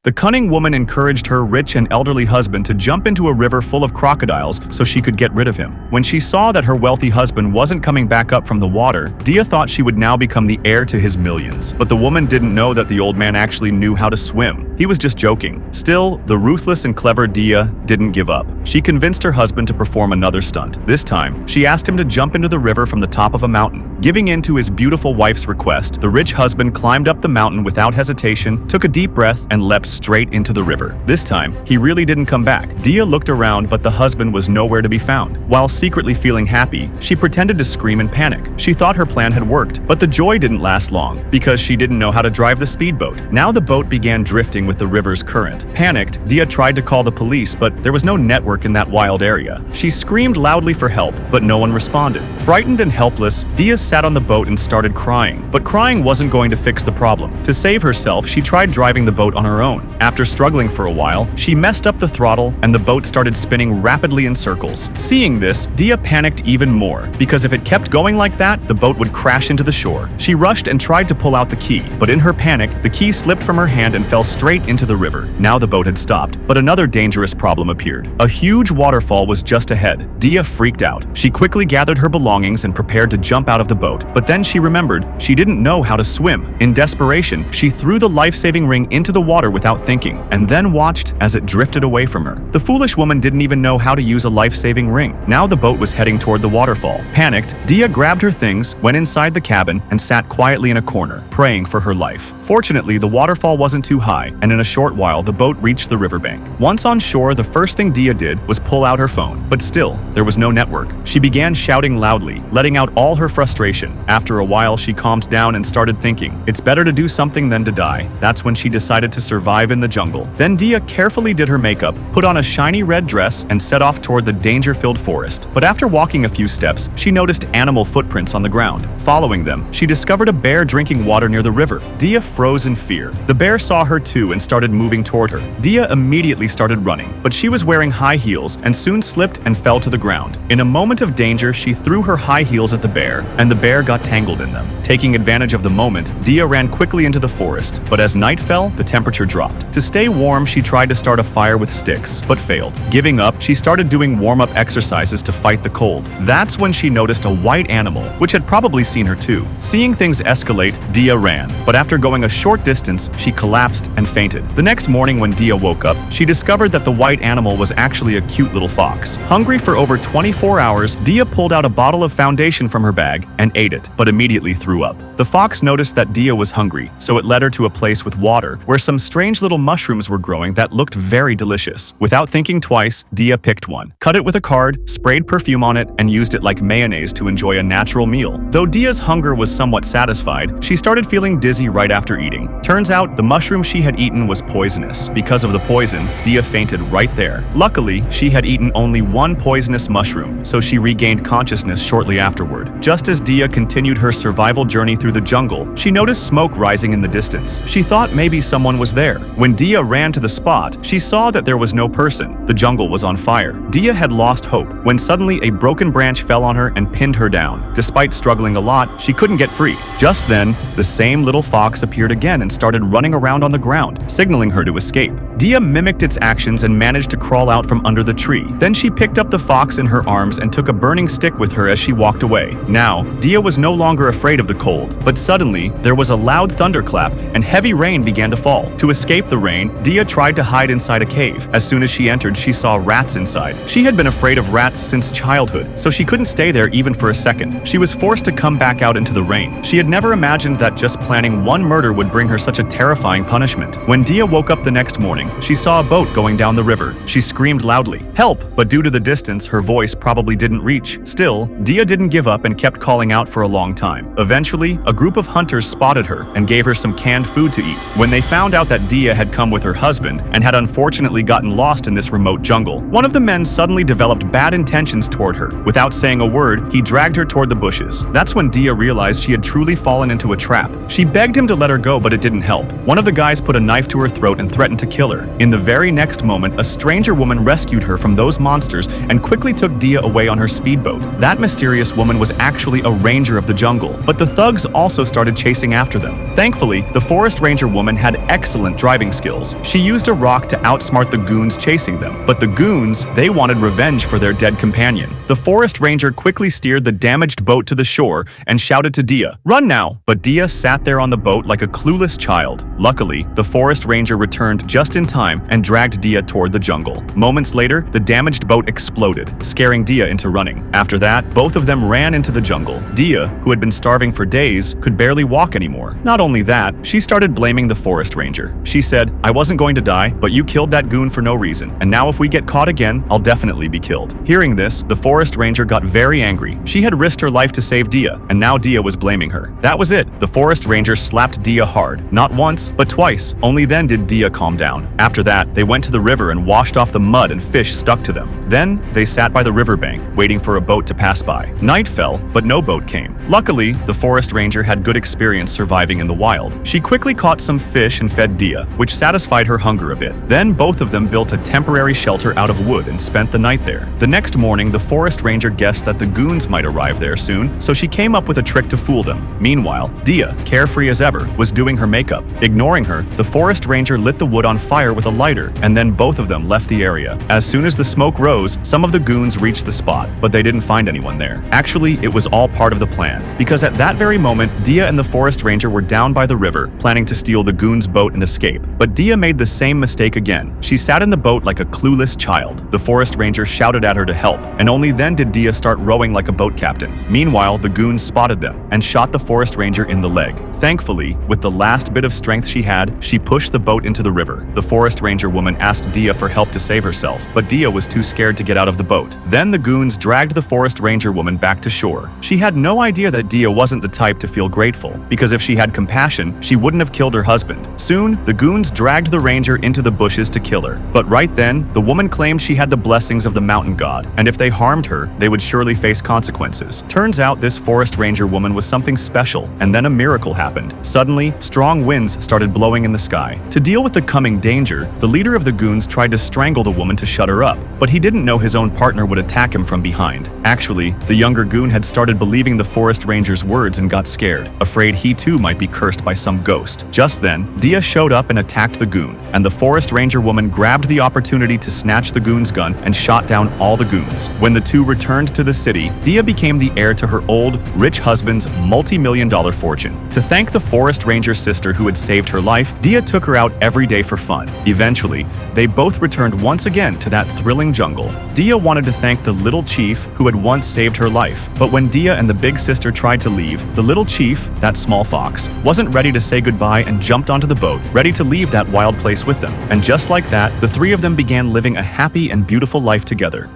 The cunning woman encouraged her rich and elderly husband to jump into a river full of crocodiles so she could get rid of him. When she saw that her wealthy husband wasn't coming back up from the water, Dia thought she would now become the heir to his millions. But the woman didn't know that the old man actually knew how to swim. He was just joking. Still, the ruthless and clever Dia didn't give up. She convinced her husband to perform another stunt. This time, she asked him to jump into the river from the top of a mountain. Giving in to his beautiful wife's request, the rich husband climbed up the mountain without hesitation, took a deep breath, and leapt straight into the river. This time, he really didn't come back. Dia looked around, but the husband was nowhere to be found. While secretly feeling happy, she pretended to scream in panic. She thought her plan had worked, but the joy didn't last long, because she didn't know how to drive the speedboat. Now the boat began drifting with the river's current. Panicked, Dia tried to call the police, but there was no network in that wild area. She screamed loudly for help, but no one responded. Frightened and helpless, Dia sat on the boat and started crying. But crying wasn't going to fix the problem. To save herself, she tried driving the boat on her own. After struggling for a while, she messed up the throttle and the boat started spinning rapidly in circles. Seeing this, Dia panicked even more, because if it kept going like that, the boat would crash into the shore. She rushed and tried to pull out the key, but in her panic, the key slipped from her hand and fell straight into the river. Now the boat had stopped, but another dangerous problem appeared. A huge waterfall was just ahead. Dia freaked out. She quickly gathered her belongings and prepared to jump out of the boat. But then she remembered she didn't know how to swim. In desperation, she threw the life-saving ring into the water without thinking, and then watched as it drifted away from her. The foolish woman didn't even know how to use a life-saving ring. Now the boat was heading toward the waterfall. Panicked, Dia grabbed her things, went inside the cabin, and sat quietly in a corner, praying for her life. Fortunately, the waterfall wasn't too high, and in a short while, the boat reached the riverbank. Once on shore, the first thing Dia did was pull out her phone. But still, there was no network. She began shouting loudly, letting out all her frustration. After a while, she calmed down and started thinking, it's better to do something than to die. That's when she decided to survive in the jungle. Then Dia carefully did her makeup, put on a shiny red dress, and set off toward the danger-filled forest. But after walking a few steps, she noticed animal footprints on the ground. Following them, she discovered a bear drinking water near the river. Dia froze in fear. The bear saw her too and started moving toward her. Dia immediately started running, but she was wearing high heels and soon slipped and fell to the ground. In a moment of danger, she threw her high heels at the bear, and the bear got tangled in them. Taking advantage of the moment, Dia ran quickly into the forest, but as night fell, the temperature dropped. To stay warm, she tried to start a fire with sticks, but failed. Giving up, she started doing warm-up exercises to fight the cold. That's when she noticed a white animal, which had probably seen her too. Seeing things escalate, Dia ran, but after going a short distance, she collapsed and fainted. The next morning when Dia woke up, she discovered that the white animal was actually a cute little fox. Hungry for over 24 hours, Dia pulled out a bottle of foundation from her bag and ate it, but immediately threw up. The fox noticed that Dia was hungry, so it led her to a place with water where some strange little mushrooms were growing that looked very delicious. Without thinking twice, Dia picked one, cut it with a card, sprayed perfume on it, and used it like mayonnaise to enjoy a natural meal. Though Dia's hunger was somewhat satisfied, she started feeling dizzy right after eating. Turns out, the mushroom she had eaten was poisonous. Because of the poison, Dia fainted right there. Luckily, she had eaten only one poisonous mushroom, so she regained consciousness shortly afterward. Just as Dia continued her survival journey through the jungle, she noticed smoke rising in the distance. She thought maybe someone was there. When Dia ran to the spot, she saw that there was no person. The jungle was on fire. Dia had lost hope when suddenly a broken branch fell on her and pinned her down. Despite struggling a lot, she couldn't get free. Just then, the same little fox appeared again and started running around on the ground, signaling her to escape. Dia mimicked its actions and managed to crawl out from under the tree. Then she picked up the fox in her arms and took a burning stick with her as she walked away. Now, Dia was no longer afraid of the cold, but suddenly, there was a loud thunderclap and heavy rain began to fall. To escape the rain, Dia tried to hide inside a cave. As soon as she entered, she saw rats inside. She had been afraid of rats since childhood, so she couldn't stay there even for a second. She was forced to come back out into the rain. She had never imagined that just planning one murder would bring her such a terrifying punishment. When Dia woke up the next morning, she saw a boat going down the river. She screamed loudly, "Help!" But due to the distance, her voice probably didn't reach. Still, Dia didn't give up and kept calling out for a long time. Eventually, a group of hunters spotted her and gave her some canned food to eat. When they found out that Dia had come with her husband and had unfortunately gotten lost in this remote jungle, one of the men suddenly developed bad intentions toward her. Without saying a word, he dragged her toward the bushes. That's when Dia realized she had truly fallen into a trap. She begged him to let her go, but it didn't help. One of the guys put a knife to her throat and threatened to kill her. In the very next moment, a stranger woman rescued her from those monsters and quickly took Dia away on her speedboat. That mysterious woman was actually a ranger of the jungle, but the thugs also started chasing after them. Thankfully, the forest ranger woman had excellent driving skills. She used a rock to outsmart the goons chasing them, but the goons, they wanted revenge for their dead companion. The forest ranger quickly steered the damaged boat to the shore and shouted to Dia, "Run now!" But Dia sat there on the boat like a clueless child. Luckily, the forest ranger returned just in time and dragged Dia toward the jungle. Moments later, the damaged boat exploded, scaring Dia into running. After that, both of them ran into the jungle. Dia, who had been starving for days, could barely walk anymore. Not only that, she started blaming the forest ranger. She said, "I wasn't going to die, but you killed that goon for no reason, and now if we get caught again, I'll definitely be killed." Hearing this, the forest ranger got very angry. She had risked her life to save Dia, and now Dia was blaming her. That was it. The forest ranger slapped Dia hard. Not once, but twice. Only then did Dia calm down. After that, they went to the river and washed off the mud and fish stuck to them. Then, they sat by the riverbank, waiting for a boat to pass by. Night fell, but no boat came. Luckily, the forest ranger had good experience surviving in the wild. She quickly caught some fish and fed Dia, which satisfied her hunger a bit. Then both of them built a temporary shelter out of wood and spent the night there. The next morning, the forest ranger guessed that the goons might arrive there soon, so she came up with a trick to fool them. Meanwhile, Dia, carefree as ever, was doing her makeup. Ignoring her, the forest ranger lit the wood on fire with a lighter, and then both of them left the area. As soon as the smoke rose, some of the goons reached the spot, but they didn't find anyone there. Actually, it was all part of the plan, because at that very moment, Dia and the forest ranger were down by the river, planning to steal the goons' boat and escape. But Dia made the same mistake again. She sat in the boat like a clueless child. The forest ranger shouted at her to help, and only then did Dia start rowing like a boat captain. Meanwhile, the goons spotted them and shot the forest ranger in the leg. Thankfully, with the last bit of strength she had, she pushed the boat into the river. The forest ranger woman asked Dia for help to save herself, but Dia was too scared to get out of the boat. Then the goons dragged the forest ranger woman back to shore. She had no idea that Dia wasn't the type to feel grateful, because if she had compassion, she wouldn't have killed her husband. Soon, the goons dragged the ranger into the bushes to kill her. But right then, the woman claimed she had the blessings of the mountain god, and if they harmed her, they would surely face consequences. Turns out this forest ranger woman was something special, and then a miracle happened. Suddenly, strong winds started blowing in the sky. To deal with the coming danger, the leader of the goons tried to strangle the woman to shut her up, but he didn't know his own partner would attack him from behind. Actually, the younger goon had started believing the forest ranger's words and got scared, afraid he too might be cursed by some ghost. Just then, Dia showed up and attacked the goon, and the forest ranger woman grabbed the opportunity to snatch the goon's gun and shot down all the goons. When the two returned to the city, Dia became the heir to her old, rich husband's multi-million-dollar fortune. To thank the forest ranger's sister who had saved her life, Dia took her out every day for fun. Eventually, they both returned once again to that thrilling jungle. Dia wanted to thank the little chief who had once saved her life, but when Dia and the big sister tried to leave, the little chief, that small fox, wasn't ready to say goodbye and jumped onto the boat, ready to leave that wild place with them. And just like that, the three of them began living a happy and beautiful life together.